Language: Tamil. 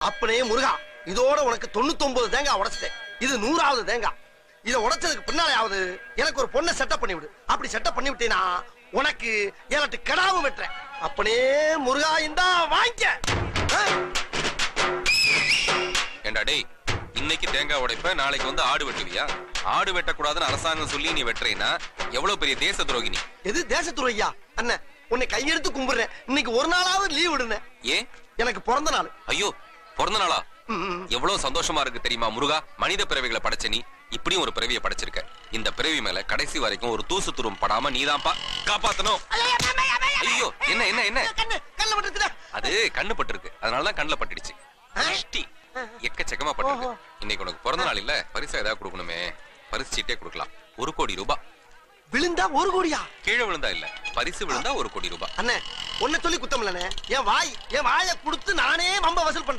அப்பனே முருகா, இதோட உனக்கு 99 தேங்காய் உடைச்சிட்டேன். இது 100வது தேங்காய். இத உடைச்சதுக்கு பின்னாலேயாவது எனக்கு ஒரு பொண்ணை செட்டப் பண்ணி விடு. அப்படி செட்டப் பண்ணி விட்டீனா உனக்கு 7 கடாவும் வெட்டுறேன். அப்பனே முருகா, இந்தா வாங்கிக்க. ஏண்டா டேய், இன்னைக்கு தேங்காய் உடைப்ப, நாளைக்கு வந்து ஆடு வெட்டுவியா? ஆடு வெட்டக்கூடாதுன்னு அரசாங்கம் சொல்லி நீ வெட்டுறீன்னா எவ்வளவு பெரிய தேச துரோகி நீ. எது தேச துரோகியா? அண்ணன், உன்னை கையெடுத்து கும்பிடுறேன். இன்னைக்கு ஒரு நாளாவது லீவ் விடுனேன். ஏன்? எனக்கு பிறந்த நாள். ஐயோ, பிறந்த நாளா? எவ்வளவு சந்தோஷமா இருக்கு தெரியுமா முருகா. மனித பிறவிகளை படைச்ச நீ இப்படியும் ஒரு பிறவியை படைச்சிருக்க. இந்த பிறவி மேல கடைசி வரைக்கும் ஒரு தூசு துரும் படாம நீதான்ப்பா காப்பாத்தணும். ஐயோ, என்ன என்ன என்ன? அது கண்ணு பட்டிருக்கு, அதனாலதான் கண்ணுல பட்டுடுச்சு. எக்கச்சக்கமா பட்டிருக்கு. இன்னைக்கு உனக்கு பிறந்த நாள் இல்ல, பரிசா ஏதாவது கொடுக்கணுமே. பரிசு சீட்டே கொடுக்கலாம். 1 கோடி ரூபாய். விழுந்தா 1 கோடியா? கீழே விழுந்தா இல்ல, பரிசு விழுந்தா 1 கோடி ரூபாய். அண்ணே, உன்னை சொல்லி குத்தம் இல்லனே. என் வாயை கொடுத்து நானே வம்ப வசூல் பண்றேன்.